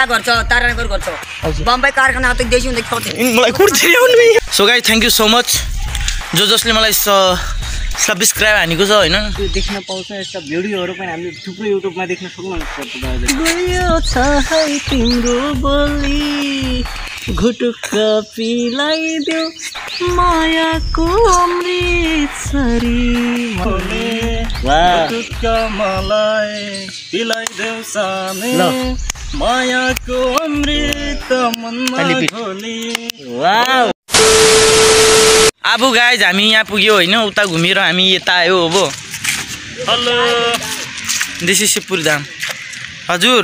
गर्छ तारानगर गर्छ बम्बई कारखाना त देशी हुँदै खर्च मलाई कुर्छ नि so guys thank you so much जसले मलाई सब्स्क्राइब हानेको छ हैन त्यो देख्न पाउँछ यस्ता भिडियोहरु पनि हामीले थुप्रो युट्युबमा देख्न सक्नुहुन्छ गयो छ है तिम्रो बोली घुटुक्क पिलाइदेऊ मायाको अमृतसरी घुटुक्क मलाई पिलाइदेऊ सामे मायाको अमृत मनमा घोली वाउ अब गाइज हामी यहाँ पुग्यो हैन उता घुमेर हामी यता आयो अब हेलो दिस इज शिवपुरी धाम हजुर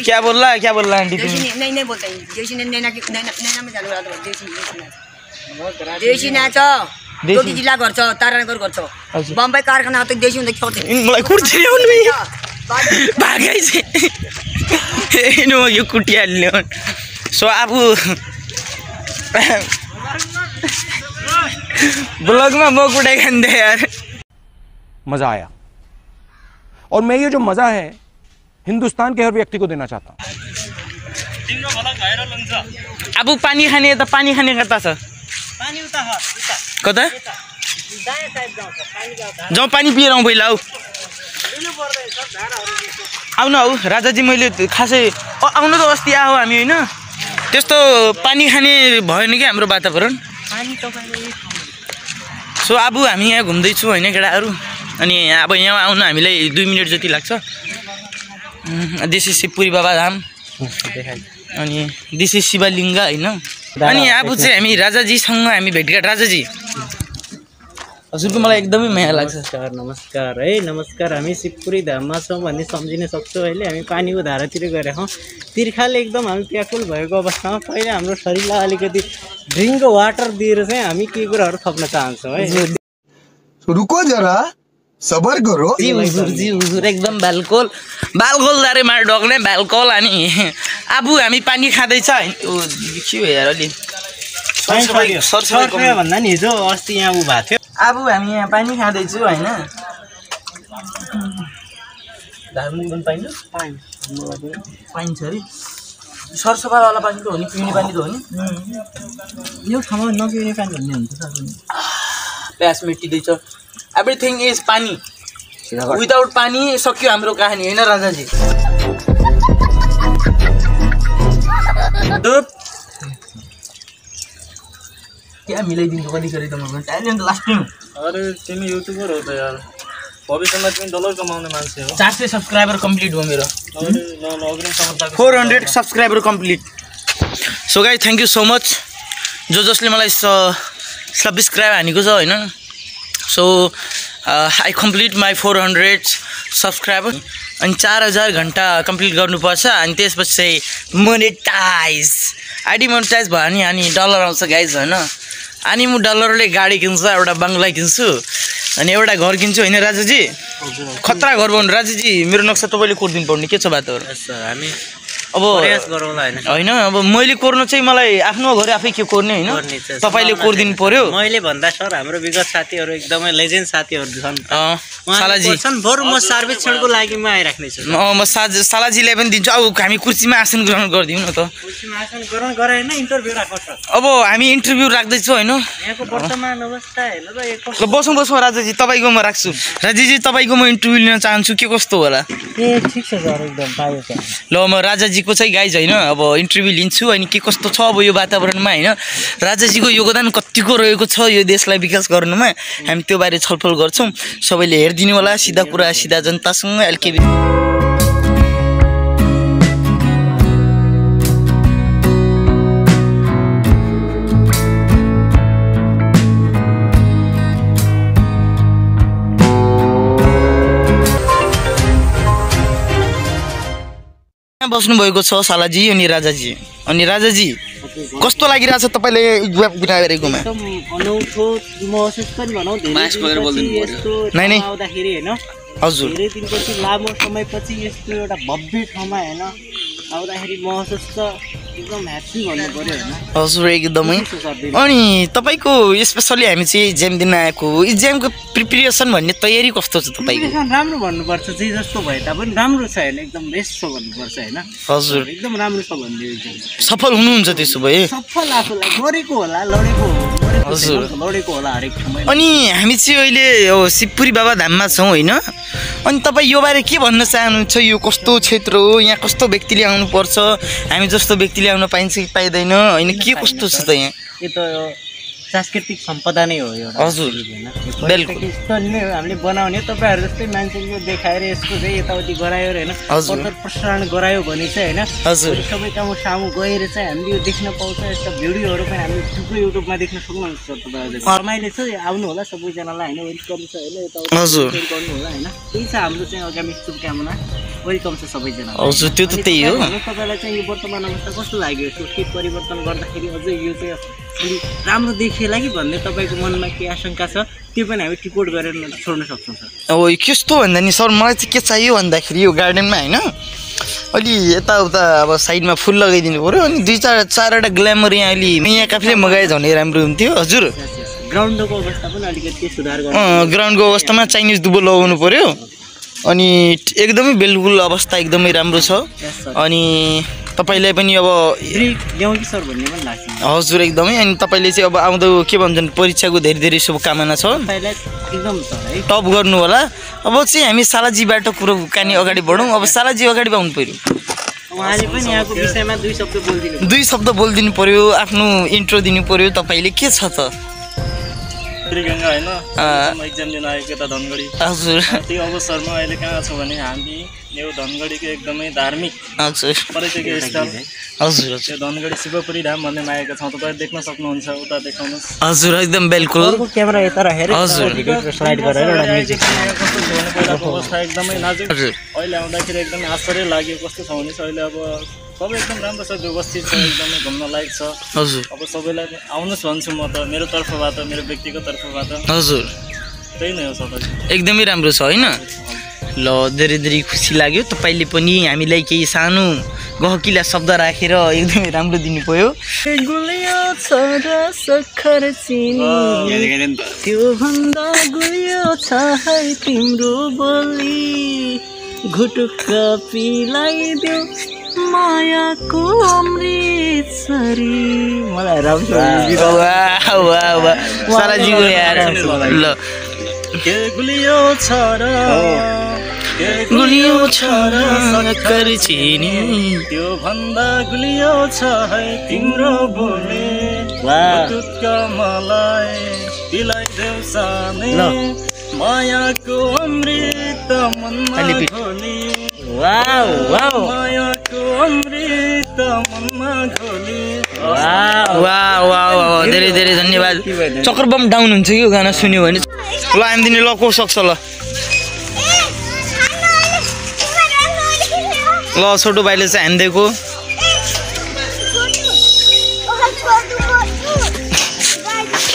क्या बोल रहा आंटी नहीं बोलता देशी नैना में जानु होला देशी नाच दोटी जिल्ला गर्छ तारानगर गर्छ बम्बई कारखाना त देशी हुँदै खर्च मलाई कुर्छ नि भागै छ हेर्नु यो कुटियाले सो अब ब्लॉग में वो कुटाई खाते यार मज़ा आया और मैं ये जो मज़ा है हिंदुस्तान के हर व्यक्ति को देना चाहता हूँ अब पानी खाने त पानी खाने कता छ कता जाउँ पानी पिएर आउँ पहिला आऊ आउनु हौ राजाजी मैले खासै आउनु त अस्ति आऊ हामी हैन त्यस्तो पानी खाने भएन कि हाम्रो वातावरण सो अब हामी यहाँ घुम्दैछु हैन केटाहरू अनि अब यहाँ आउन हामीलाई 2 मिनेट जति लाग्छ दिस इज शिवपुरी बाबा धाम अनि दिस इज शिवलिङ्ग हैन अनि अब चाहिँ हामी राजाजीसँग हामी भेटघाट राजाजी हजुरको मलाई एकदमै माया लाग्छ नमस्कार है नमस्कार हामी शिवपुरी धाममा छौँ भन्ने सम्झिन सक्छौँ अहिले हामी पानीको धारातिर गएर हौँ तिर्खाले एकदम हामी व्याकुल भएको अवस्थामा पहिले हाम्रो शरीरलाई अलिकति ड्रिङ्क वाटर दिएर चाहिँ हामी के कुराहरू थप्न चाहन्छौँ है रुको जरा सबर करो जी हुजूर एकदम बालकोल दारे मार डग्ने बालकोल अनि अब हामी पानी खाँदैछ के हो यार अलि सरसफाइ भन्दा नि हिजो अस्ति यहाँ उ भएको थियो अब हामी यहाँ पानी खाँदैछु हैन धार्मिक पाइन्छ अरे सरसफाइवाला पानी त हो नि पिउने पानी त हो नि यो ठाउँमा नपिउने पानी भन्ने हुन्छ प्यास मेटिँदैछ एभ्रिथिङ इज पानी विदाउट पानी सक्यो हाम्रो कहानी हैन राजाजी क्या मिलाइदिनु कति गरे त म ट्यालेन्ट लास्टिङ अरे तिमी युट्युबर हो त यार भविष्यमा तिमी डलर कमाउने मान्छे हो 400 सब्स्क्राइबर कम्प्लिट हो मेरो 400 subscriber complete so guys thank you so much जसले मलाई सब्स्क्राइब हानेको छ हैन so I complete my 400 subscriber अनि 4000 घण्टा कम्प्लिट गर्नुपर्छ अनि त्यसपछि चाहिँ मोनेटाइज आइडी मोनेटाइज भयो नि अनि डलर आउँछ गाइज हैन अनि म डलरले गाडी किन्छु एउटा बङ्गला किन्छु अनि एउटा घर किन्छु हैन राजाजी खतरा घर बनाउनु राजाजी मेरो नक्सा तपाईले कोर्दिनु पर्ने के छ बातहरु हामी अब प्रयास गरौँला हैन अब मैले कोर्न चाहिँ मलाई आफ्नो घर आफै के कोर्ने हैन तपाईले कोर्दिनु पर्यो मैले भन्दा सर हाम्रो विगत साथीहरु एकदमै लेजेन्ड साथीहरु छन् सालाजी छन् बरु म सर्वेक्षणको लागि म आइराख्ने छु म सालाजीलाई पनि दिन्छु अब हामी कुर्सीमा आसन ग्रहण गर्दियौ न त कुर्सीमा आसन ग्रहण गरे हैन इन्टरभ्यु राख्छ अब हामी इन्टरभ्यु राख्दै छु हैन यहाँको वर्तमान अवस्था हेर्नु त ल बसौँ राजाजी तपाईको म राख्छु राजाजी तपाईको म इन्टरभ्यु लिन चाहन्छु के कस्तो होला ए ठीक छ सर एकदम पायो छ ल म राजाजीको चाहिँ गाइज हैन अब इन्टरभ्यु लिन्छु अनि के कस्तो छ अब यो वातावरणमा हैन राजाजीको योगदान कतिको रहेको छ यो देशलाई विकास गर्नुमा हामी त्यो बारे छलफल गर्छौं सबैले हेर्दिनु होला सिधा कुरा सिधा जनतासँग एलकेबी बस्नु भएको छ सालाजी अनि राजाजी कस्तो लागिरा छ तपाईले गुना गरेकोमा एकदम अनौठो महसुस पनि भनौं धेरै नै आउँदाखेरि हैन हजुर धेरै दिनपछि लामो समयपछि यस्तो एउटा भव्य ठाउँमा हैन आउँदाखेरि महसुस त एकदम ह्याप्पी भन्नु पर्यो हैन हजुर एकदमै अनि तपाईको स्पेशली हामी चाहिँ इक्जाम दिन आएको इक्जामको प्रिपरेसन भन्ने तयारी कस्तो छ तपाईको राम्रो भन्नुपर्छ जे जस्तो भए तापनि राम्रो छ हैन एकदम बेस्ट छ भन्नुपर्छ हैन हजुर एकदम राम्रो छ भन्ने इक्जाम सफल हुनुहुन्छ त्यसो भए सफल आफूलाई गरेको होला लडेको हजुर लडेको होला हरेक ठाउँमा अनि हामी चाहिँ अहिले यो शिवपुरी बाबा धाममा छौँ होइन अनि तपाईँ यो बारे के भन्न चाहनुहुन्छ यो कस्तो क्षेत्र हो यहाँ कस्तो व्यक्तिले आउनुपर्छ हामी जस्तो व्यक्तिले आउन पाइन्छ कि पाइँदैन होइन के कस्तो छ त यहाँ यो त सांस्कृतिक सम्पदा नै हो यो हजुर बिल्कुल स्थल नै हो हामीले बनाउने तपाईहरु जस्तै मान्छेले देखाएर यसको चाहिँ यताउति गरायो र हैन प्रचार प्रसारण गरायो भने चाहिँ हैन हजुर सबैको सामु गएर चाहिँ हामीले यो देख्न पाउँछ यस्ता भिडियोहरु पनि हामीले थुप्रो युट्युबमा देख्न सक्नुहुन्छ तपाईहरुले रमाइलो छ आउनु होला सबैजनालाई हैन वेलकम छ हैन यताउति हजुर गर्नु होला हैन त्यही छ हाम्रो चाहिँ आगामी शुभकामना वेलकम छ सबैजना हजुर त्यो त त्यही हो तपाईलाई चाहिँ यो वर्तमान अवस्था कस्तो लाग्यो यसको के परिवर्तन गर्दाखेरि अझै यो चाहिँ अलि राम्रो देखिएला कि भन्ने तपाईको मनमा के आशंका छ त्यो पनि हामी टिपोट गरेर छोड्न सक्छौँ सर अब कस्तो भन्दा नि सर मलाई चाहिँ के चाहियो भन्दाखेरि यो गार्डनमा हैन अलि यताउता अब साइडमा फुल लगाइदिनु पर्यो अनि दुई चारवटा ग्ल्यामर यहाँ अलि यहाँ आफूले मगाए झनै राम्रो हुन्थ्यो हजुर ग्राउन्डको अवस्था पनि अलिकति सुधार गर्नु ग्राउन्डको अवस्थामा चाइनिज दुबो लगाउनु पर्यो अनि एकदमै बिल्कुल अवस्था एकदमै राम्रो छ अनि तपाईलाई पनि अब ल्याउँ कि सर भन्ने पनि लाग्छ हजुर एकदमै अनि तपाईले चाहिँ अब आउँदो के भन्छन् परीक्षाको धेरै धेरै शुभकामना छ एकदम टप गर्नु होला अब चाहिँ हामी सालाजीबाट कुराकानी अगाडि बढौँ अब सालाजी अगाडि आउनु पर्यो उहाँले पनि यहाँको विषयमा दुई शब्द बोलिदिनु पर्यो आफ्नो इन्ट्रो दिनु पर्यो तपाईले के छ त गङ्गा हैन एक्जाम दिन आएको यता धनगढी हजुर त्यो अवसरमा अहिले कहाँ छ भने हामी यो धनगढीको एकदमै धार्मिक हजुर पर्यटकीय स्थल हजुर त्यो धनगढी शिवपुरी धाम भन्ने आएको छौँ तपाईँ देख्न सक्नुहुन्छ उता देखाउनुहोस् हजुर एकदम बिल्कुल क्यामेरा यता राखेर हजुर स्लाइड गरेर एउटा म्युजिक कस्तो छ भने पहिलाको अवस्था एकदमै नाजुक अहिले आउँदाखेरि एकदमै आश्चर्य लाग्यो कस्तो छ भने अहिले अब सबै एकदम राम्रो छ व्यवस्थित छ एकदमै घुम्न लायक छ हजुर अब सबैलाई आउनुहोस् भन्छु म त मेरो तर्फबाट मेरो व्यक्तिगत तर्फबाट हजुर त्यही नै हो सबै एकदमै राम्रो छ हैन ल धेरै धेरै खुसी लाग्यो तपाईले पनि हामीलाई केही सानो गहकिला शब्द राखेर एकदमै राम्रो दिनु भयो गुलियो छ र सखर चिनी त्यो भन्दा गुलियो छ है तिम्रो बोली घुटुक्क पिलाइदेऊ मायाको अमृतसरी मलाई राम्रो वाह वाह वाह सालाजीको यार ल के गुलियो छ र गुलियो छ र सखर चिनी त्यो भन्दा गुलियो छ है तिम्रो बोली घुटुक्क मलाई पिलाइदेऊ सानै मायाको अमृत मनमा घोली वाव वाव मायाको अमृत मनमा घोली वाह वाह वाह धेरै धेरै धन्यवाद चक्कर बम डाउन हुन्छ यो गाना सुन्यो भने ल आइदिने ल को सक्छ ल ल छोटो भाइले चाहिँ हान्दिएको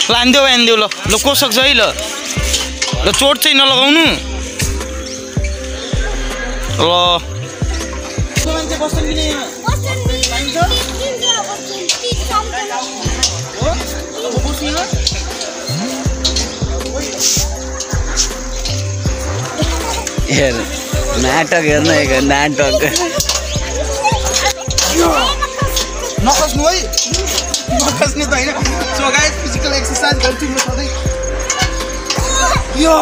ल हान्दियो ल ल को सक्छ है ल ल चोट चाहिँ नलगाउनु ल हेर नाटक हेर्नु एक नाटक नखस्नु है नखस्नु त हैन सो गाइस फिजिकल एक्सरसाइज गर्छु म सधैँ यो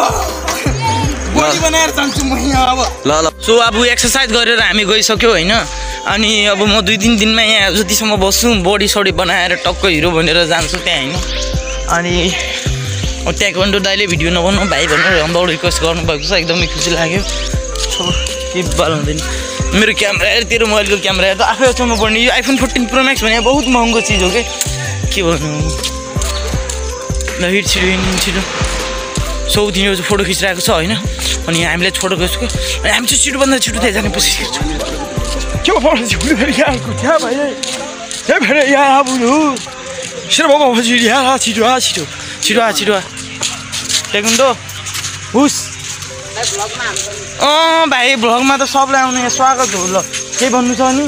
बडी बनाएर जान्छु म यहाँ अब ल ल सो अब एक्सरसाइज गरेर हामी गइसक्यो हैन अनि अब म 2-3 दिनमा यहाँ जतिसम्म बस्छु बडी सडी बनाएर टक्क हिरो भनेर जान्छु त्यहाँ हैन अनि ट्याक्वान्डो दाइले भिडियो नबनाउनु भाइ भनेर राम्रो रिक्वेस्ट गर्नुभएको छ एकदमै खुसी लाग्यो सो के बाल हुँदैन मेरो क्यामेरा हेर तेरो मोबाइलको क्यामेरा हेर त आफै अचम्म पर्ने यो आइफोन 14 प्रो म्याक्स भने बहुत महँगो चिज हो के भन्नु ल हिट छिटो सौदिनीहरू चाहिँ फोटो खिचिरहेको छ होइन अनि हामीलाई फोटो खिच्छु अनि हामी चाहिँ छिटोभन्दा छिटो त्यहाँ जाने कोसिस गर्छौँ के फोटो छिटो फेरि यहाँको त्यहाँ भाइ त्यहाँ फेरि यहाँ आउनु छिटो बाबा छिटो टेकुन्डो हुस भाइ भ्लगमा त सबलाई आउने स्वागत हो ल केही भन्नु छ नि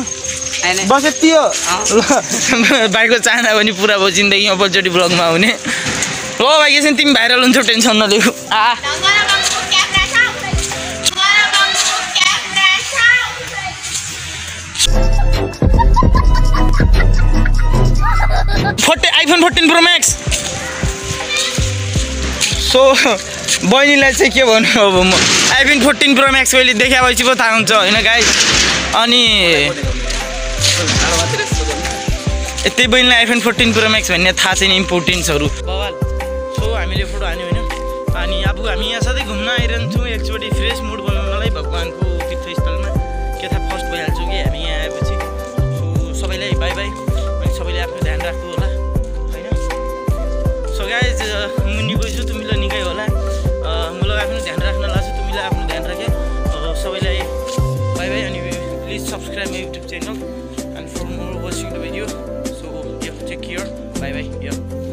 बस यति हो ल भाइको चाहना पनि पुरा भयो जिन्दगीमा पहिलोचोटि ब्लगमा आउने हो भाइ यसरी तिमी भाइरल हुन्छौ टेन्सन नलिऊ iPhone 14 Pro Max सो बहिनीलाई चाहिँ के भन्नु अब म iPhone 14 Pro Max अहिले देखाएपछि पो थाहा हुन्छ होइन गाइस अनि यतै बहिनीलाई iPhone 14 Pro Max भन्ने थाहा छैन इम्पोर्टेन्सहरू बवाल सो हामीले फोटो हान्यौँ होइन अनि अब हामी यहाँ सधैँ घुम्न आइरहन्छौँ एकचोटि फ्रेस मुड बनाउनलाई भगवान्को तीर्थस्थलमा के थाहा फर्स्ट भइहाल्छौँ कि हामी यहाँ आएपछि सो सबैलाई बाई बाई अनि सबैले आफ्नो ध्यान राख्नु होला होइन सो गाइज मुनि गइछु तिमीलाई निकै होला मलाई आफ्नो ध्यान राख्न लाग्छ तिमीलाई आफ्नो ध्यान राखे सबैलाई बाई बाई अनि please subscribe my YouTube channel and for more watching the video so you take care bye by